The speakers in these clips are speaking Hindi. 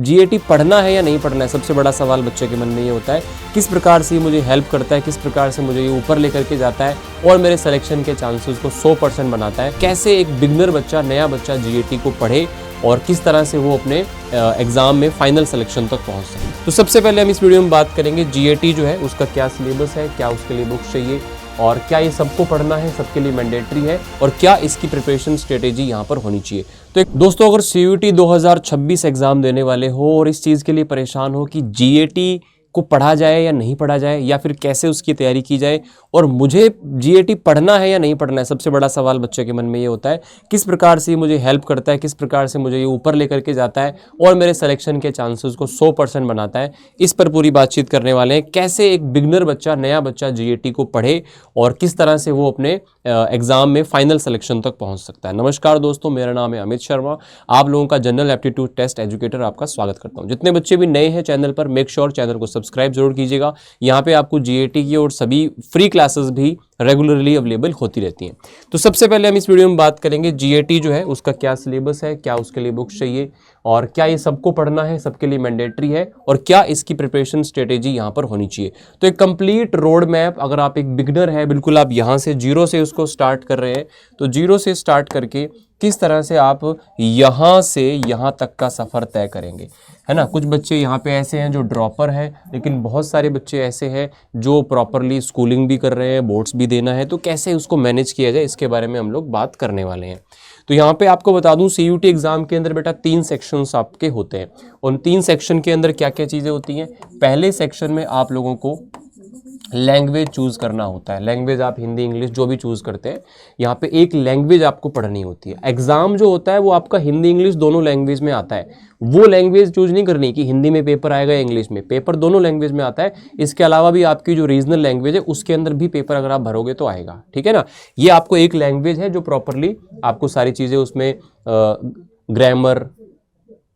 जीएटी पढ़ना है या नहीं पढ़ना है, सबसे बड़ा सवाल बच्चे के मन में ये होता है। किस प्रकार से ये मुझे हेल्प करता है, किस प्रकार से मुझे ये ऊपर लेकर के जाता है और मेरे सिलेक्शन के चांसेस को 100% बनाता है। कैसे एक बिगनर बच्चा, नया बच्चा जीएटी को पढ़े और किस तरह से वो अपने एग्जाम में फाइनल सिलेक्शन तक पहुंच सके। तो सबसे पहले हम इस वीडियो में बात करेंगे जीएटी जो है उसका क्या सिलेबस है, क्या उसके लिए बुक्स चाहिए और क्या ये सबको पढ़ना है, सबके लिए मैंडेटरी है और क्या इसकी प्रिपरेशन स्ट्रेटेजी यहाँ पर होनी चाहिए। तो दोस्तों, अगर सीयूटी 2026 एग्जाम देने वाले हो और इस चीज़ के लिए परेशान हो कि जीएटी को पढ़ा जाए या नहीं पढ़ा जाए या फिर कैसे उसकी तैयारी की जाए और मुझे जीएटी पढ़ना है या नहीं पढ़ना है, सबसे बड़ा सवाल बच्चे के मन में ये होता है। किस प्रकार से मुझे हेल्प करता है, किस प्रकार से मुझे ये ऊपर लेकर के जाता है और मेरे सिलेक्शन के चांसेस को 100% बनाता है, इस पर पूरी बातचीत करने वाले हैं। कैसे एक बिगनर बच्चा, नया बच्चा जीएटी को पढ़े और किस तरह से वो अपने एग्जाम में फाइनल सिलेक्शन तक पहुंच सकता है। नमस्कार दोस्तों, मेरा नाम है अमित शर्मा, आप लोगों का जनरल एप्टीट्यूड टेस्ट एजुकेटर आपका स्वागत करता हूं। जितने बच्चे भी नए हैं चैनल पर, मेक श्योर चैनल को सब्सक्राइब जरूर कीजिएगा। यहाँ पे आपको जीएटी की और सभी फ्री क्लासेस भी रेगुलरली अवेलेबल होती रहती हैं। तो सबसे पहले हम इस वीडियो में बात करेंगे जीएटी जो है उसका क्या सिलेबस है, क्या उसके लिए बुक्स चाहिए और क्या ये सबको पढ़ना है, सबके लिए मैंडेटरी है और क्या इसकी प्रिपरेशन स्ट्रेटेजी यहाँ पर होनी चाहिए। तो एक कंप्लीट रोड मैप, अगर आप एक बिगनर है, बिल्कुल आप यहाँ से जीरो से उसको स्टार्ट कर रहे हैं, तो जीरो से स्टार्ट करके किस तरह से आप यहाँ से यहाँ तक का सफ़र तय करेंगे, है ना। कुछ बच्चे यहाँ पे ऐसे हैं जो ड्रॉपर हैं, लेकिन बहुत सारे बच्चे ऐसे हैं जो प्रॉपरली स्कूलिंग भी कर रहे हैं, बोर्ड्स भी देना है, तो कैसे उसको मैनेज किया जाए इसके बारे में हम लोग बात करने वाले हैं। तो यहाँ पे आपको बता दूं, सीयूटी एग्जाम के अंदर बेटा 3 सेक्शंस आपके होते हैं। उन 3 सेक्शन के अंदर क्या क्या चीज़ें होती हैं। पहले सेक्शन में आप लोगों को लैंग्वेज चूज़ करना होता है। लैंग्वेज आप हिंदी, इंग्लिश जो भी चूज़ करते हैं, यहाँ पे एक लैंग्वेज आपको पढ़नी होती है। एग्ज़ाम जो होता है वो आपका हिंदी इंग्लिश दोनों लैंग्वेज में आता है। वो लैंग्वेज चूज़ नहीं करनी कि हिंदी में पेपर आएगा या इंग्लिश में, पेपर दोनों लैंग्वेज में आता है। इसके अलावा भी आपकी जो रीजनल लैंग्वेज है उसके अंदर भी पेपर अगर आप भरोगे तो आएगा, ठीक है ना। ये आपको एक लैंग्वेज है जो प्रॉपरली आपको सारी चीज़ें उसमें ग्रामर,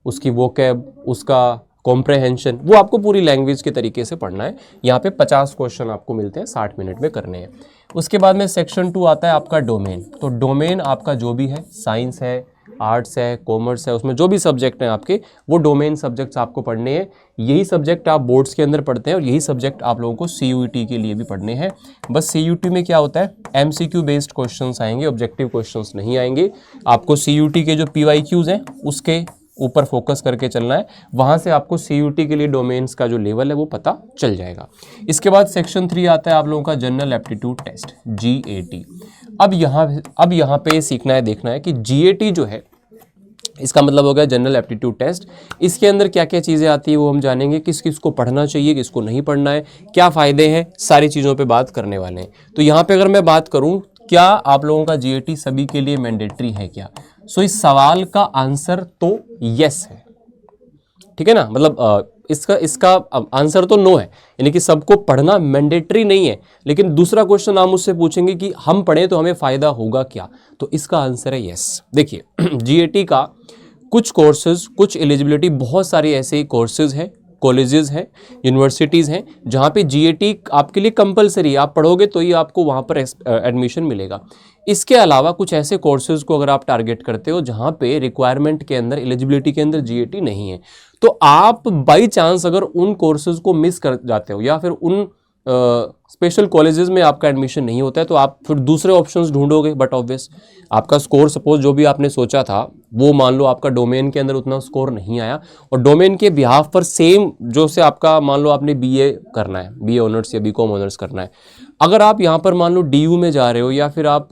उसकी वोकैब, उसका कॉम्प्रहेंशन, वो आपको पूरी लैंग्वेज के तरीके से पढ़ना है। यहाँ पे 50 क्वेश्चन आपको मिलते हैं, 60 मिनट में करने हैं। उसके बाद में सेक्शन 2 आता है आपका डोमेन। तो डोमेन आपका जो भी है, साइंस है, आर्ट्स है, कॉमर्स है, उसमें जो भी सब्जेक्ट हैं आपके, वो डोमेन सब्जेक्ट्स आपको पढ़ने हैं। यही सब्जेक्ट आप बोर्ड्स के अंदर पढ़ते हैं और यही सब्जेक्ट आप लोगों को सीयूटी के लिए भी पढ़ने हैं। बस सीयूटी में क्या होता है, एमसीक्यू बेस्ड क्वेश्चंस आएंगे, ऑब्जेक्टिव क्वेश्चंस नहीं आएंगे। आपको सीयूटी के जो पीवाईक्यूज हैं उसके ऊपर फोकस करके चलना है, वहाँ से आपको सीयूटी के लिए डोमेन्स का जो लेवल है वो पता चल जाएगा। इसके बाद सेक्शन 3 आता है आप लोगों का जनरल एप्टीट्यूड टेस्ट, जीएटी। अब यहाँ पे सीखना है, देखना है कि जीएटी जो है इसका मतलब हो गया जनरल एप्टीट्यूड टेस्ट। इसके अंदर क्या क्या चीज़ें आती है वो हम जानेंगे, किस किस को पढ़ना चाहिए, किसको नहीं पढ़ना है, क्या फ़ायदे हैं, सारी चीज़ों पे बात करने वाले हैं। तो यहाँ पे अगर मैं बात करूँ क्या आप लोगों का जीएटी सभी के लिए मैंडेटरी है क्या, सो इस सवाल का आंसर तो यस है, ठीक है ना। मतलब इसका आंसर तो नो है, यानी कि सबको पढ़ना मैंडेटरी नहीं है। लेकिन दूसरा क्वेश्चन आप मुझसे पूछेंगे कि हम पढ़ें तो हमें फ़ायदा होगा क्या, तो इसका आंसर है यस। देखिए जीएटी का कुछ कोर्सेज, कुछ एलिजिबिलिटी, बहुत सारे ऐसे कोर्सेज हैं, कॉलेजेस हैं, यूनिवर्सिटीज़ हैं जहाँ पे जीएटी आपके लिए कंपलसरी है। आप पढ़ोगे तो ही आपको वहाँ पर एडमिशन मिलेगा। इसके अलावा कुछ ऐसे कोर्सेज को अगर आप टारगेट करते हो जहाँ पे रिक्वायरमेंट के अंदर, एलिजिबिलिटी के अंदर जीएटी नहीं है, तो आप बाई चांस अगर उन कोर्सेज को मिस कर जाते हो या फिर उन स्पेशल कॉलेजेस में आपका एडमिशन नहीं होता है, तो आप फिर दूसरे ऑप्शंस ढूंढोगे। बट ऑब्वियस आपका स्कोर, सपोज जो भी आपने सोचा था वो मान लो आपका डोमेन के अंदर उतना स्कोर नहीं आया और डोमेन के बिहाफ पर सेम जो से आपका मान लो आपने बीए करना है, बीए ऑनर्स या बीकॉम ऑनर्स करना है, अगर आप यहाँ पर मान लो डीयू में जा रहे हो या फिर आप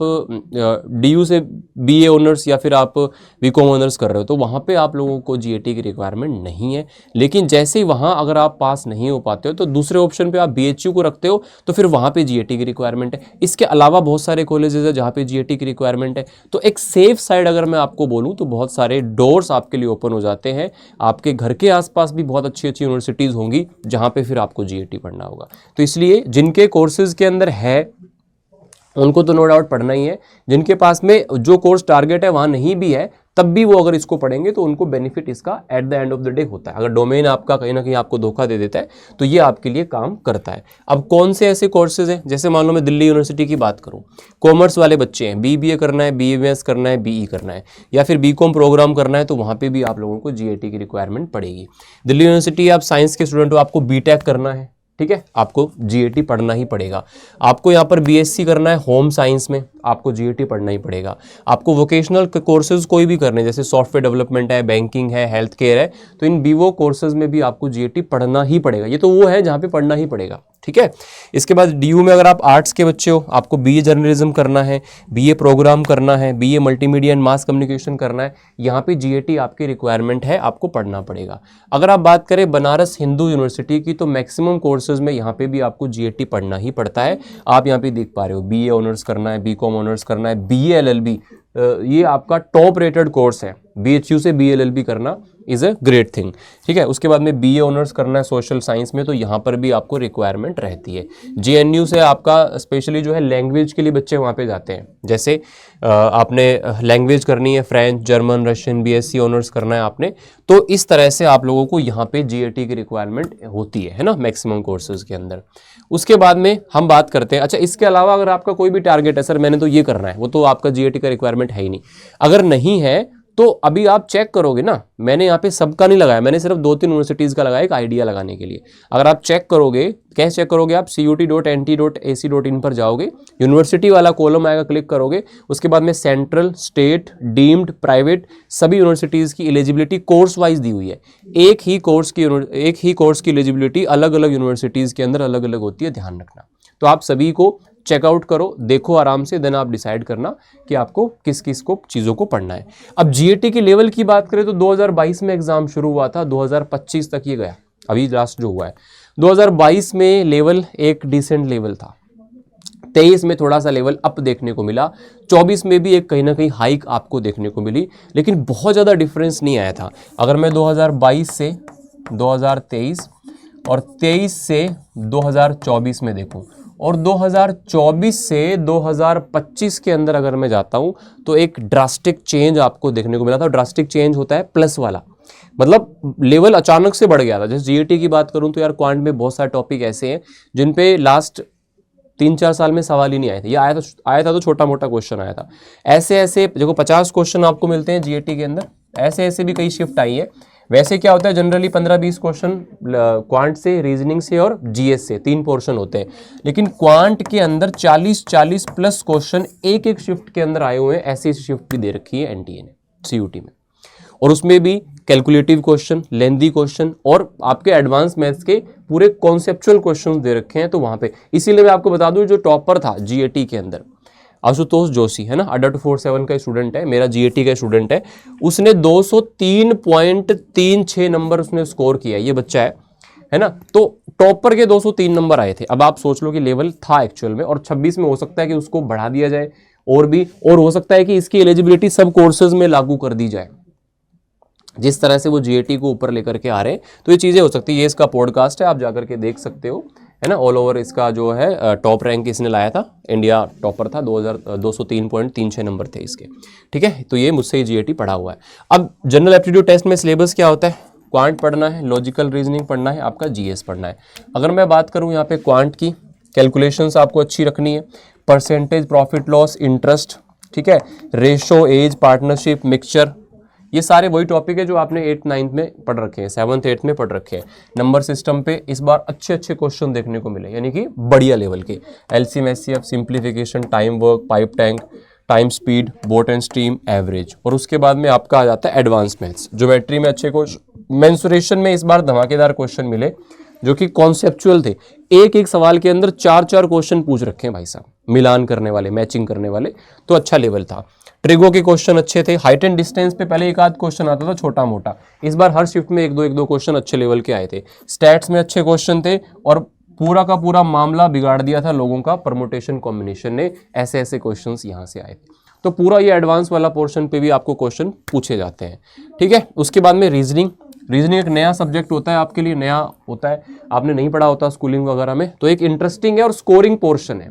डीयू से बीए ऑनर्स या फिर आप बीकॉम ऑनर्स कर रहे हो, तो वहाँ पे आप लोगों को जीएटी की रिक्वायरमेंट नहीं है। लेकिन जैसे ही वहाँ अगर आप पास नहीं हो पाते हो तो दूसरे ऑप्शन पे आप बीएचयू को रखते हो, तो फिर वहाँ पे जीएटी की रिक्वायरमेंट है। इसके अलावा बहुत सारे कॉलेजेस है जहाँ पे जीएटी की रिक्वायरमेंट है। तो एक सेफ साइड अगर मैं आपको बोलूँ तो बहुत सारे डोर्स आपके लिए ओपन हो जाते हैं। आपके घर के आसपास भी बहुत अच्छी अच्छी यूनिवर्सिटीज़ होंगी जहाँ पे फिर आपको जीएटी पढ़ना होगा। तो इसलिए जिनके कोर्सेज के अंदर है उनको तो नो डाउट पढ़ना ही है। जिनके पास में जो कोर्स टारगेट है वहाँ नहीं भी है, तब भी वो अगर इसको पढ़ेंगे तो उनको बेनिफिट इसका at the end of the day होता है। अगर डोमेन आपका कहीं ना कहीं आपको धोखा दे देता है तो ये आपके लिए काम करता है। अब कौन से ऐसे कोर्सेज हैं, जैसे मान लो मैं दिल्ली यूनिवर्सिटी की बात करूँ, कॉमर्स वाले बच्चे हैं, BBA करना है, BMS करना है, BE करना है, या फिर BCom प्रोग्राम करना है, तो वहाँ पे भी आप लोगों को GAT की रिक्वायरमेंट पड़ेगी। दिल्ली यूनिवर्सिटी आप साइंस के स्टूडेंट हो, आपको BTech करना है, ठीक है, आपको GAT पढ़ना ही पड़ेगा। आपको यहाँ पर BSc करना है होम साइंस में, आपको GAT पढ़ना ही पड़ेगा। आपको वोकेशनल कोर्सेज कोई भी करने, जैसे सॉफ्टवेयर डेवलपमेंट है, बैंकिंग है, हेल्थ केयर है, तो इन BVO कोर्सेज में भी आपको GAT पढ़ना ही पड़ेगा। ये तो वो है जहाँ पे पढ़ना ही पड़ेगा, ठीक है। इसके बाद DU में अगर आप आर्ट्स के बच्चे हो, आपको BA जर्नलिज्म करना है, BA प्रोग्राम करना है, BA multimedia and mass communication करना है, यहाँ पे GAT आपकी रिक्वायरमेंट है, आपको पढ़ना पड़ेगा। अगर आप बात करें बनारस हिंदू यूनिवर्सिटी की, तो मैक्सिमम कोर्सेज में यहाँ पे भी आपको GAT पढ़ना ही पड़ता है। आप यहाँ पे देख पा रहे हो, BA ऑनर्स करना है, BCom ऑनर्स करना है, BA LLB, ये आपका टॉप रेटेड कोर्स है। BHU से BA LLB करना इज़ अ ग्रेट थिंग, ठीक है। उसके बाद में BA ऑनर्स करना है सोशल साइंस में, तो यहाँ पर भी आपको रिक्वायरमेंट रहती है। JNU से आपका स्पेशली जो है लैंग्वेज के लिए बच्चे वहाँ पे जाते हैं, जैसे आपने लैंग्वेज करनी है, French, German, Russian, BSc honours करना है आपने, तो इस तरह से आप लोगों को यहाँ पे GAT की रिक्वायरमेंट होती है ना, मैक्सिमम कोर्सेज के अंदर। उसके बाद में हम बात करते हैं, अच्छा इसके अलावा अगर आपका कोई भी टारगेट है, सर मैंने तो ये करना है, वो तो आपका GAT का रिक्वायरमेंट है ही नहीं। अगर नहीं है तो अभी आप चेक करोगे ना, मैंने यहाँ पे सबका नहीं लगाया, मैंने सिर्फ 2-3 यूनिवर्सिटीज़ का लगाया एक आइडिया लगाने के लिए। अगर आप चेक करोगे, कैसे चेक करोगे, आप CUT.NT.AC.in पर जाओगे, यूनिवर्सिटी वाला कॉलम आएगा, क्लिक करोगे, उसके बाद में सेंट्रल, स्टेट, डीम्ड, प्राइवेट सभी यूनिवर्सिटीज़ की एलिजिबिलिटी कोर्स वाइज दी हुई है। एक ही कोर्स की एलिजिबिलिटी अलग अलग यूनिवर्सिटीज़ के अंदर अलग अलग होती है, ध्यान रखना। तो आप सभी को चेकआउट करो, देखो आराम से, देन आप डिसाइड करना कि आपको किस किस को चीज़ों को पढ़ना है। अब GAT के लेवल की बात करें तो 2022 में एग्जाम शुरू हुआ था, 2025 तक ये गया, अभी लास्ट जो हुआ है 2022 में लेवल एक डिसेंट लेवल था, 23 में थोड़ा सा लेवल अप देखने को मिला, 24 में भी एक कहीं ना कहीं हाइक आपको देखने को मिली, लेकिन बहुत ज़्यादा डिफरेंस नहीं आया था। अगर मैं 2022 से 2023 और 23 से 2024 में देखूं, और 2024 से 2025 के अंदर अगर मैं जाता हूं तो एक ड्रास्टिक चेंज आपको देखने को मिला था। ड्रास्टिक चेंज होता है प्लस वाला, मतलब लेवल अचानक से बढ़ गया था। जैसे GAT की बात करूं तो यार क्वांट में बहुत सारे टॉपिक ऐसे हैं जिन पे लास्ट 3-4 साल में सवाल ही नहीं आए थे, या आया था तो छोटा मोटा क्वेश्चन आया था। ऐसे ऐसे देखो 50 क्वेश्चन आपको मिलते हैं GAT के अंदर, ऐसे ऐसे भी कई शिफ्ट आई है। वैसे क्या होता है, जनरली 15-20 क्वेश्चन क्वांट से, रीजनिंग से और GS से, 3 पोर्शन होते हैं, लेकिन क्वांट के अंदर 40 प्लस क्वेश्चन एक एक शिफ्ट के अंदर आए हुए हैं। ऐसी शिफ्ट भी दे रखी है NTA ने CUT में, और उसमें भी कैलकुलेटिव क्वेश्चन, लेंदी क्वेश्चन और आपके एडवांस मैथ्स के पूरे कॉन्सेप्चुअल क्वेश्चन दे रखे हैं। तो वहाँ पे इसीलिए मैं आपको बता दूं, जो टॉपर था GAT के अंदर आशुतोष जोशी है ना, अड्डा 247 का स्टूडेंट है, मेरा GAT का स्टूडेंट है, उसने 203.36 नंबर उसने स्कोर किया, ये बच्चा है ना। तो टॉपर के 203 नंबर आए थे। अब आप सोच लो कि लेवल था एक्चुअल में, और 26 में हो सकता है कि उसको बढ़ा दिया जाए और भी, और हो सकता है कि इसकी एलिजिबिलिटी सब कोर्सेज में लागू कर दी जाए, जिस तरह से वो GAT को ऊपर लेकर के आ रहे हैं। तो ये चीज़ें हो सकती है। ये इसका पॉडकास्ट है, आप जाकर के देख सकते हो, है ना। ऑल ओवर इसका जो है टॉप रैंक इसने लाया था, इंडिया टॉपर था, 203.36 नंबर थे इसके, ठीक है। तो ये मुझसे ही GAT पढ़ा हुआ है। अब जनरल एप्टीट्यूड टेस्ट में सिलेबस क्या होता है, क्वांट पढ़ना है, लॉजिकल रीजनिंग पढ़ना है, आपका GS पढ़ना है। अगर मैं बात करूँ यहाँ पे क्वांट की, कैलकुलेशंस आपको अच्छी रखनी है, परसेंटेज, प्रॉफिट लॉस, इंटरेस्ट, ठीक है, रेशो, एज, पार्टनरशिप, मिक्सचर, ये सारे वही टॉपिक है जो आपने 8th-9th में पढ़ रखे हैं, 7th-8th में पढ़ रखे हैं। नंबर सिस्टम पे इस बार अच्छे अच्छे क्वेश्चन देखने को मिले, यानी कि बढ़िया लेवल के, LCM, SCF, simplification, time work, pipe tank, time speed, boat and stream, average, और उसके बाद में आपका आ जाता है एडवांस मैथ्स। ज्योमेट्री में अच्छे क्वेश्चन, मेंसुरेशन में इस बार धमाकेदार क्वेश्चन मिले जो कि कॉन्सेप्चुअल थे। एक एक सवाल के अंदर 4-4 क्वेश्चन पूछ रखे हैं भाई साहब, मिलान करने वाले, मैचिंग करने वाले, तो अच्छा लेवल था। ट्रिगो के क्वेश्चन अच्छे थे। हाइट एंड डिस्टेंस पे पहले एक आध क्वेश्चन आता था छोटा मोटा, इस बार हर शिफ्ट में एक दो क्वेश्चन अच्छे लेवल के आए थे। स्टैट्स में अच्छे क्वेश्चन थे, और पूरा का पूरा मामला बिगाड़ दिया था लोगों का परमुटेशन कॉम्बिनेशन ने, ऐसे ऐसे क्वेश्चंस यहाँ से आए थे। तो पूरा ये एडवांस वाला पोर्शन पे भी आपको क्वेश्चन पूछे जाते हैं, ठीक है। उसके बाद में रीजनिंग एक नया सब्जेक्ट होता है, आपके लिए नया होता है, आपने नहीं पढ़ा होता स्कूलिंग वगैरह में, तो एक इंटरेस्टिंग है और स्कोरिंग पोर्शन है।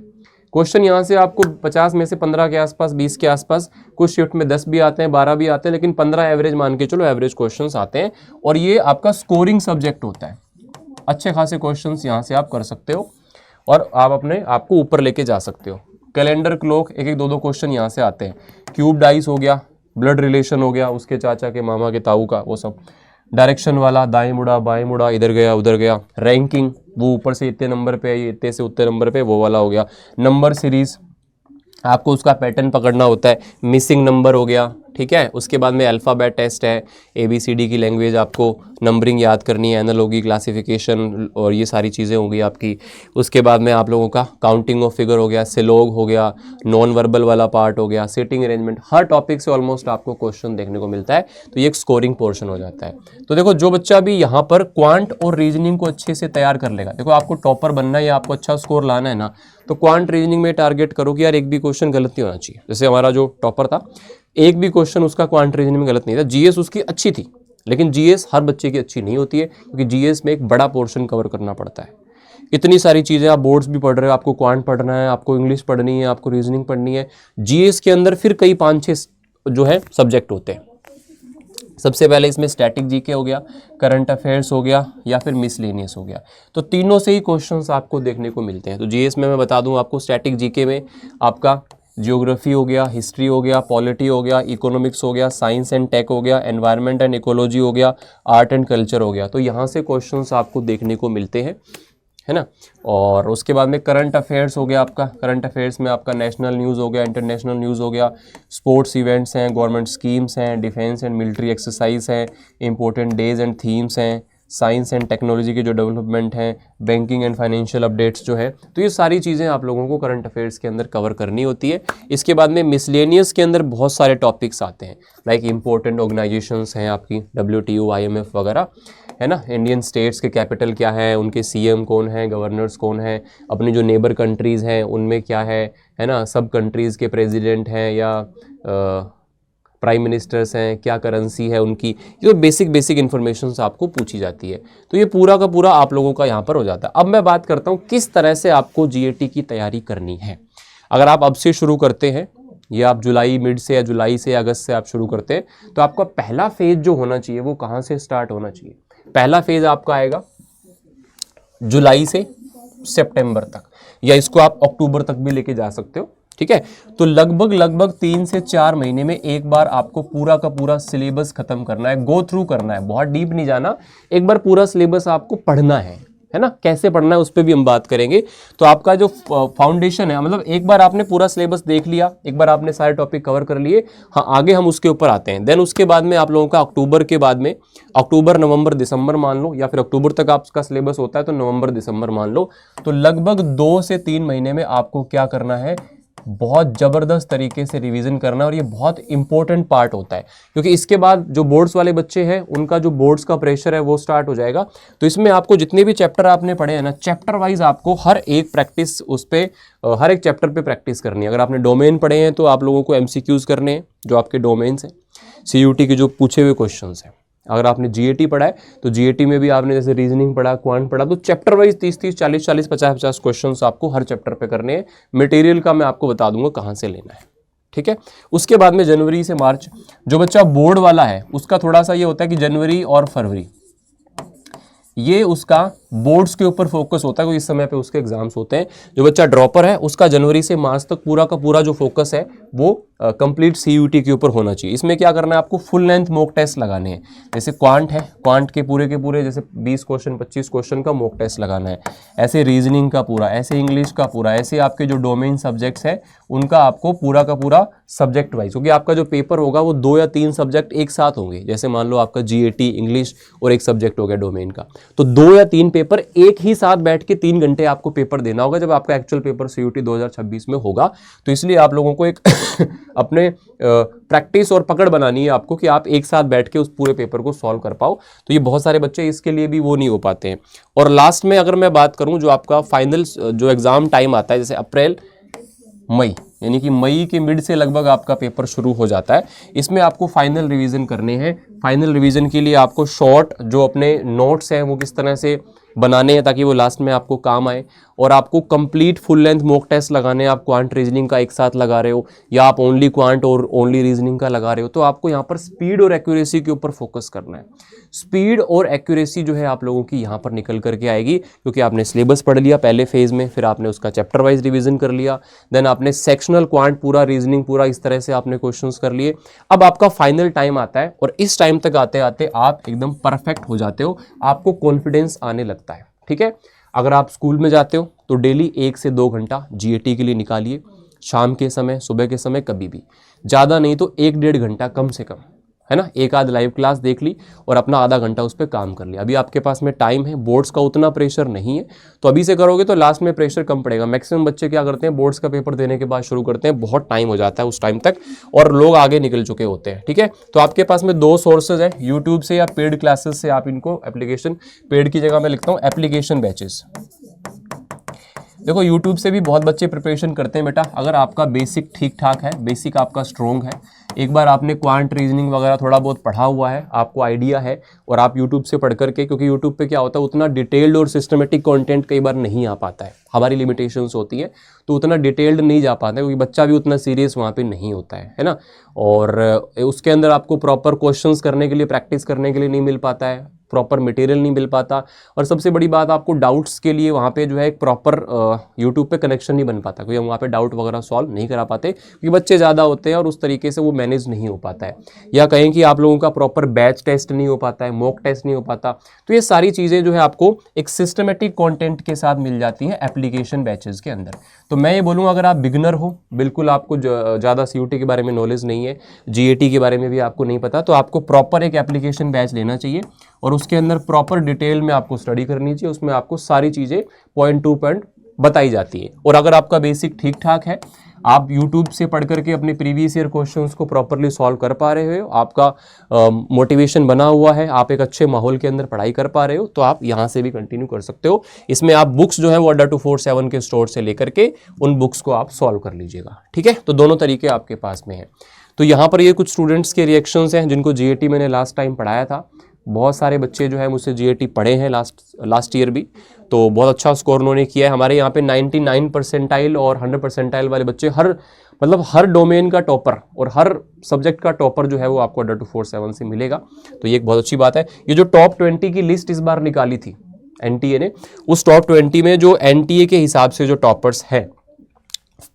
क्वेश्चन यहाँ से आपको 50 में से 15 के आसपास, 20 के आसपास, कुछ शिफ्ट में 10 भी आते हैं, 12 भी आते हैं, लेकिन 15 एवरेज मान के चलो, एवरेज क्वेश्चंस आते हैं। और ये आपका स्कोरिंग सब्जेक्ट होता है, अच्छे खासे क्वेश्चंस यहाँ से आप कर सकते हो और आप अपने आप को ऊपर लेके जा सकते हो। कैलेंडर क्लॉक, एक एक दो दो क्वेश्चन यहाँ से आते हैं। क्यूब डाइस हो गया, ब्लड रिलेशन हो गया, उसके चाचा के मामा के ताऊ का, वो सब। डायरेक्शन वाला, दाएं मुड़ा बाएं मुड़ा, इधर गया उधर गया। रैंकिंग, वो ऊपर से इतने नंबर पे है, ये इतने से उतने नंबर पे, वो वाला हो गया। नंबर सीरीज, आपको उसका पैटर्न पकड़ना होता है। मिसिंग नंबर हो गया, ठीक है। उसके बाद में अल्फ़ाबेट टेस्ट है, ABCD की लैंग्वेज आपको नंबरिंग याद करनी है, एनालॉगी, क्लासिफिकेशन और ये सारी चीज़ें होंगी आपकी। उसके बाद में आप लोगों का काउंटिंग ऑफ फिगर हो गया, सिलोग हो गया, नॉन वर्बल वाला पार्ट हो गया, सीटिंग अरेंजमेंट। हर टॉपिक से ऑलमोस्ट आपको क्वेश्चन देखने को मिलता है, तो ये एक स्कोरिंग पोर्शन हो जाता है। तो देखो, जो बच्चा भी यहाँ पर क्वांट और रीजनिंग को अच्छे से तैयार कर लेगा, देखो आपको टॉपर बनना है या आपको अच्छा स्कोर लाना है ना, तो क्वांट रीजनिंग में टारगेट करो कि यार एक भी क्वेश्चन गलत नहीं होना चाहिए। जैसे हमारा जो टॉपर था, एक भी क्वेश्चन उसका क्वांट रीजनिंग में गलत नहीं था। GS उसकी अच्छी थी, लेकिन GS हर बच्चे की अच्छी नहीं होती है, क्योंकि GS में एक बड़ा पोर्शन कवर करना पड़ता है। इतनी सारी चीज़ें, आप बोर्ड्स भी पढ़ रहे हो, आपको क्वांट पढ़ना है, आपको इंग्लिश पढ़नी है, आपको रीजनिंग पढ़नी है। GS के अंदर फिर कई 5-6 जो है सब्जेक्ट होते हैं। सबसे पहले इसमें स्टैटिक जीके हो गया, करंट अफेयर्स हो गया, या फिर मिसलेनियस हो गया। तो तीनों से ही क्वेश्चंस आपको देखने को मिलते हैं। तो GS में मैं बता दूं आपको, स्टैटिक जीके में आपका जियोग्राफी हो गया, हिस्ट्री हो गया, पॉलिटी हो गया, इकोनॉमिक्स हो गया, साइंस एंड टेक हो गया, एनवायरनमेंट एंड इकोलॉजी हो गया, आर्ट एंड कल्चर हो गया। तो यहाँ से क्वेश्चंस आपको देखने को मिलते हैं, है ना। और उसके बाद में करंट अफेयर्स हो गया आपका। करंट अफेयर्स में आपका नेशनल न्यूज़ हो गया, इंटरनेशनल न्यूज़ हो गया, स्पोर्ट्स इवेंट्स हैं, गवर्नमेंट स्कीम्स हैं, डिफेंस एंड मिलिट्री एक्सरसाइज हैं, इंपॉर्टेंट डेज एंड थीम्स हैं, साइंस एंड टेक्नोलॉजी के जो डेवलपमेंट हैं, बैंकिंग एंड फाइनेंशियल अपडेट्स जो है। तो ये सारी चीज़ें आप लोगों को करंट अफेयर्स के अंदर कवर करनी होती है। इसके बाद में मिसलेनियस के अंदर बहुत सारे टॉपिक्स आते हैं, लाइक इंपॉर्टेंट ऑर्गेनाइजेशंस हैं आपकी, WTO, IMF वगैरह, है ना। इंडियन स्टेट्स के कैपिटल क्या है, उनके CM कौन है, गवर्नर्स कौन है, अपनी जो नेबर कंट्रीज़ हैं उनमें क्या है ना। सब कंट्रीज़ के प्रेसिडेंट हैं या प्राइम मिनिस्टर्स हैं, क्या करेंसी है उनकी, ये बेसिक इन्फॉर्मेशन आपको पूछी जाती है। तो ये पूरा का पूरा आप लोगों का यहाँ पर हो जाता है। अब मैं बात करता हूँ किस तरह से आपको GAT की तैयारी करनी है। अगर आप अब से शुरू करते हैं, या आप जुलाई मिड से या जुलाई से या अगस्त से आप शुरू करते हैं, तो आपका पहला फेज जो होना चाहिए वो कहाँ से स्टार्ट होना चाहिए। पहला फेज आपका आएगा जुलाई से सितंबर तक, या इसको आप अक्टूबर तक भी लेके जा सकते हो, ठीक है। तो लगभग 3 से 4 महीने में एक बार आपको पूरा का पूरा सिलेबस खत्म करना है, गो थ्रू करना है, बहुत डीप नहीं जाना, एक बार पूरा सिलेबस आपको पढ़ना है ना। कैसे पढ़ना है उस पर भी हम बात करेंगे। तो आपका जो फाउंडेशन है, मतलब एक बार आपने पूरा सिलेबस देख लिया, एक बार आपने सारे टॉपिक कवर कर लिए, हाँ आगे हम उसके ऊपर आते हैं। देन उसके बाद में आप लोगों का अक्टूबर के बाद में, अक्टूबर नवंबर दिसंबर मान लो, या फिर अक्टूबर तक आपका सिलेबस होता है तो नवंबर दिसंबर मान लो, तो लगभग 2 से 3 महीने में आपको क्या करना है, बहुत ज़बरदस्त तरीके से रिवीजन करना है। और ये बहुत इंपॉर्टेंट पार्ट होता है, क्योंकि इसके बाद जो बोर्ड्स वाले बच्चे हैं उनका जो बोर्ड्स का प्रेशर है वो स्टार्ट हो जाएगा। तो इसमें आपको जितने भी चैप्टर आपने पढ़े हैं ना, चैप्टर वाइज आपको हर एक प्रैक्टिस उस पर, हर एक चैप्टर पे प्रैक्टिस करनी है। अगर आपने डोमेन पढ़े हैं तो आप लोगों को MCQs करने हैं, जो आपके डोमेन्स हैं, CUT के जो पूछे हुए क्वेश्चन हैं। अगर आपने GAT पढ़ा है तो GAT में भी आपने जैसे रीजनिंग पढ़ा, क्वांट पढ़ा, तो चैप्टर वाइज 30-30, 40-40, 50-50 क्वेश्चंस आपको हर चैप्टर पे करने हैं। मटेरियल का मैं आपको बता दूंगा कहाँ से लेना है, ठीक है। उसके बाद में जनवरी से मार्च, जो बच्चा बोर्ड वाला है उसका थोड़ा सा ये होता है कि जनवरी और फरवरी ये उसका बोर्ड्स के ऊपर फोकस होता है, क्योंकि इस समय पे उसके एग्जाम्स होते हैं। जो बच्चा ड्रॉपर है उसका जनवरी से मार्च तक पूरा का पूरा जो फोकस है वो कंप्लीट CUT के ऊपर होना चाहिए। इसमें क्या करना है, आपको फुल लेंथ मॉक टेस्ट लगाने हैं। जैसे क्वांट है, क्वांट के पूरे जैसे 20 क्वेश्चन 25 क्वेश्चन का मॉक टेस्ट लगाना है, ऐसे रीजनिंग का पूरा, ऐसे इंग्लिश का पूरा, ऐसे आपके जो डोमेन सब्जेक्ट्स है उनका आपको पूरा का पूरा सब्जेक्ट वाइज, क्योंकि आपका जो पेपर होगा वो 2 या 3 सब्जेक्ट एक साथ होंगे। जैसे मान लो आपका GAT इंग्लिश और एक सब्जेक्ट हो गया डोमेन का, तो 2 या 3 पेपर एक ही साथ बैठ के 3 घंटे आपको पेपर देना होगा जब आपका एक्चुअल पेपर CUT 2026 में होगा। तो इसलिए आप लोगों को एक अपने प्रैक्टिस और पकड़ बनानी है आपको कि आप एक साथ बैठ के उस पूरे पेपर को सॉल्व कर पाओ। तो ये बहुत सारे बच्चे इसके लिए भी वो नहीं हो पाते हैं। और लास्ट में अगर मैं बात करूं, जो आपका फाइनल जो एग्जाम टाइम आता है, जैसे अप्रैल मई, यानी कि मई के मिड से लगभग आपका पेपर शुरू हो जाता है। इसमें आपको फाइनल रिवीजन करने हैं। फाइनल रिवीजन के लिए आपको शॉर्ट जो अपने नोट्स हैं वो किस तरह से बनाने हैं ताकि वो लास्ट में आपको काम आए। और आपको complete full length mock test लगाने हैं, आप क्वांट रीजनिंग का एक साथ लगा रहे हो या आप ओनली क्वांट और ओनली रीजनिंग का लगा रहे हो, तो आपको यहाँ पर स्पीड और एक्यूरेसी के ऊपर फोकस करना है। स्पीड और एक्यूरेसी जो है आप लोगों की यहाँ पर निकल करके आएगी, क्योंकि आपने सिलेबस पढ़ लिया पहले फेज में, फिर आपने उसका चैप्टर वाइज रिवीजन कर लिया, देन आपने सेक्शनल क्वांट पूरा रीजनिंग पूरा इस तरह से आपने क्वेश्चंस कर लिए। अब आपका फाइनल टाइम आता है और इस टाइम तक आते आते आप एकदम परफेक्ट हो जाते हो, आपको कॉन्फिडेंस आने लगता है। ठीक है, अगर आप स्कूल में जाते हो तो डेली 1 से 2 घंटा जीएटी के लिए निकालिए, शाम के समय सुबह के समय कभी भी, ज़्यादा नहीं तो 1-1.5 घंटा कम से कम, है ना। एक आध लाइव क्लास देख ली और अपना आधा घंटा उस पर काम कर लिया। अभी आपके पास में टाइम है, बोर्ड्स का उतना प्रेशर नहीं है, तो अभी से करोगे तो लास्ट में प्रेशर कम पड़ेगा। मैक्सिमम बच्चे क्या करते हैं, बोर्ड्स का पेपर देने के बाद शुरू करते हैं, बहुत टाइम हो जाता है उस टाइम तक और लोग आगे निकल चुके होते हैं। ठीक है, तो आपके पास में 2 सोर्सेज है, यूट्यूब से या पेड क्लासेस से आप इनको एप्लीकेशन, पेड की जगह मैं लिखता हूँ एप्लीकेशन बैचेस। देखो यूट्यूब से भी बहुत बच्चे प्रिपरेशन करते हैं बेटा, अगर आपका बेसिक ठीक ठाक है, बेसिक आपका स्ट्रॉन्ग है, एक बार आपने क्वांट रीजनिंग वगैरह थोड़ा बहुत पढ़ा हुआ है, आपको आइडिया है, और आप यूट्यूब से पढ़ करके, क्योंकि यूट्यूब पे क्या होता है उतना डिटेल्ड और सिस्टमेटिक कंटेंट कई बार नहीं आ पाता है, हमारी लिमिटेशंस होती है, तो उतना डिटेल्ड नहीं जा पाता है क्योंकि बच्चा भी उतना सीरियस वहाँ पे नहीं होता है ना। और उसके अंदर आपको प्रॉपर क्वेश्चंस करने के लिए, प्रैक्टिस करने के लिए नहीं मिल पाता है, प्रॉपर मटेरियल नहीं मिल पाता, और सबसे बड़ी बात आपको डाउट्स के लिए वहाँ पे जो है एक प्रॉपर यूट्यूब पे कनेक्शन नहीं बन पाता, क्योंकि हम वहाँ पे डाउट वगैरह सॉल्व नहीं करा पाते क्योंकि बच्चे ज़्यादा होते हैं और उस तरीके से वो मैनेज नहीं हो पाता है। या कहें कि आप लोगों का प्रॉपर बैच टेस्ट नहीं हो पाता है, मॉक टेस्ट नहीं हो पाता, तो ये सारी चीज़ें जो है आपको एक सिस्टमेटिक कॉन्टेंट के साथ मिल जाती हैं एप्लीकेशन बैचेज़ के अंदर। तो मैं ये बोलूँगा अगर आप बिगनर हो, बिल्कुल आपको ज़्यादा सीयूटी के बारे में नॉलेज नहीं है, जीएटी के बारे में भी आपको नहीं पता, तो आपको प्रॉपर एक एप्लीकेशन बैच लेना चाहिए और उसके अंदर प्रॉपर डिटेल में आपको स्टडी करनी चाहिए, उसमें आपको सारी चीज़ें पॉइंट टू पॉइंट बताई जाती है। और अगर आपका बेसिक ठीक ठाक है, आप YouTube से पढ़ करके अपने प्रीवियस ईयर क्वेश्चंस को प्रॉपरली सॉल्व कर पा रहे हो, आपका मोटिवेशन बना हुआ है, आप एक अच्छे माहौल के अंदर पढ़ाई कर पा रहे हो, तो आप यहाँ से भी कंटिन्यू कर सकते हो। इसमें आप बुक्स जो है वो अड्डा 247 के स्टोर से लेकर के उन बुक्स को आप सॉल्व कर लीजिएगा। ठीक है, तो दोनों तरीके आपके पास में है। तो यहाँ पर ये कुछ स्टूडेंट्स के रिएक्शंस हैं जिनको जीएटी मैंने लास्ट टाइम पढ़ाया था। बहुत सारे बच्चे जो है मुझसे जीएटी पढ़े हैं लास्ट ईयर भी, तो बहुत अच्छा स्कोर उन्होंने किया है। हमारे यहाँ पे 99 परसेंटाइल और 100 परसेंटाइल वाले बच्चे, हर डोमेन का टॉपर और हर सब्जेक्ट का टॉपर जो है वो आपको अड्डा 247 से मिलेगा, तो ये एक बहुत अच्छी बात है। ये जो टॉप 20 की लिस्ट इस बार निकाली थी एनटीए ने, उस टॉप 20 में जो एनटीए के हिसाब से जो टॉपर्स हैं,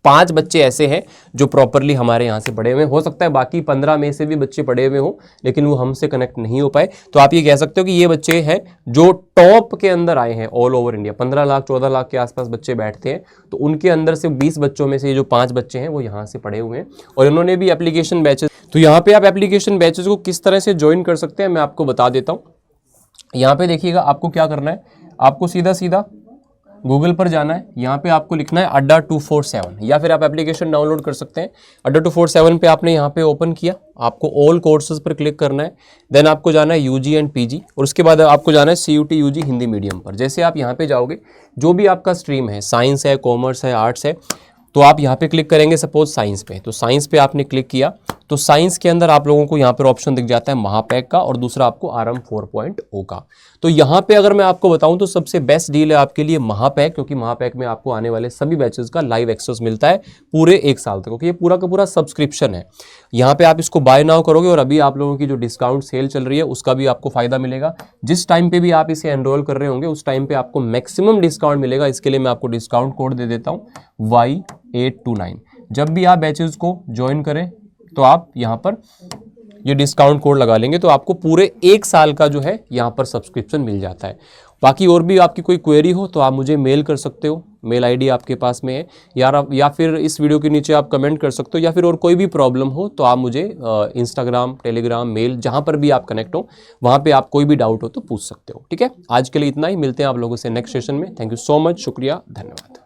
5 बच्चे ऐसे हैं जो प्रॉपरली हमारे यहाँ से पढ़े हुए। हो सकता है बाकी 15 में से भी बच्चे पढ़े हुए हों, लेकिन वो हमसे कनेक्ट नहीं हो पाए, तो आप ये कह सकते हो कि ये बच्चे हैं जो टॉप के अंदर आए हैं all over India. 15 lakh 14 lakh के आसपास बच्चे बैठते हैं, तो उनके अंदर से 20 बच्चों में से ये जो 5 बच्चे हैं वो यहाँ से पढ़े हुए हैं और इन्होंने भी एप्लीकेशन बैचेस। तो यहाँ पे आप एप्लीकेशन बैचेस को किस तरह से ज्वाइन कर सकते हैं मैं आपको बता देता हूँ। यहाँ पे देखिएगा, आपको क्या करना है, आपको सीधा सीधा गूगल पर जाना है, यहाँ पे आपको लिखना है अड्डा 247, या फिर आप एप्लीकेशन डाउनलोड कर सकते हैं। अड्डा 247 पे आपने यहाँ पे ओपन किया, आपको ऑल कोर्सेज पर क्लिक करना है, देन आपको जाना है यूजी एंड पीजी, और उसके बाद आपको जाना है सीयूटी यूजी हिंदी मीडियम पर। जैसे आप यहाँ पे जाओगे, जो भी आपका स्ट्रीम है, साइंस है, कॉमर्स है, आर्ट्स है, तो आप यहाँ पे क्लिक करेंगे सपोज साइंस पे, तो साइंस पे आपने क्लिक किया तो साइंस के अंदर आप लोगों को यहाँ पर ऑप्शन दिख जाता है महापैक का और दूसरा आपको आरएम 4.0 का। तो यहाँ पे अगर मैं आपको बताऊँ तो सबसे बेस्ट डील है आपके लिए महापैक, क्योंकि महापैक में आपको आने वाले सभी बैचेस का लाइव एक्सेस मिलता है पूरे 1 साल तक, क्योंकि ये पूरा का पूरा सब्सक्रिप्शन है। यहाँ पे आप इसको बाय नाउ करोगे और अभी आप लोगों की जो डिस्काउंट सेल चल रही है उसका भी आपको फायदा मिलेगा। जिस टाइम पे भी आप इसे एनरोल कर रहे होंगे उस टाइम पे आपको मैक्सिमम डिस्काउंट मिलेगा। इसके लिए मैं आपको डिस्काउंट कोड दे देता हूँ Y829। जब भी आप बैचेस को ज्वाइन करें तो आप यहाँ पर ये डिस्काउंट कोड लगा लेंगे तो आपको पूरे 1 साल का जो है यहाँ पर सब्सक्रिप्शन मिल जाता है। बाकी और भी आपकी कोई क्वेरी हो तो आप मुझे मेल कर सकते हो, मेल आईडी आपके पास में है, या फिर इस वीडियो के नीचे आप कमेंट कर सकते हो, या फिर और कोई भी प्रॉब्लम हो तो आप मुझे इंस्टाग्राम, टेलीग्राम, मेल, जहाँ पर भी आप कनेक्ट हो वहाँ पे आप कोई भी डाउट हो तो पूछ सकते हो। ठीक है, आज के लिए इतना ही, मिलते हैं आप लोगों से नेक्स्ट सेशन में। थैंक यू सो मच, शुक्रिया, धन्यवाद।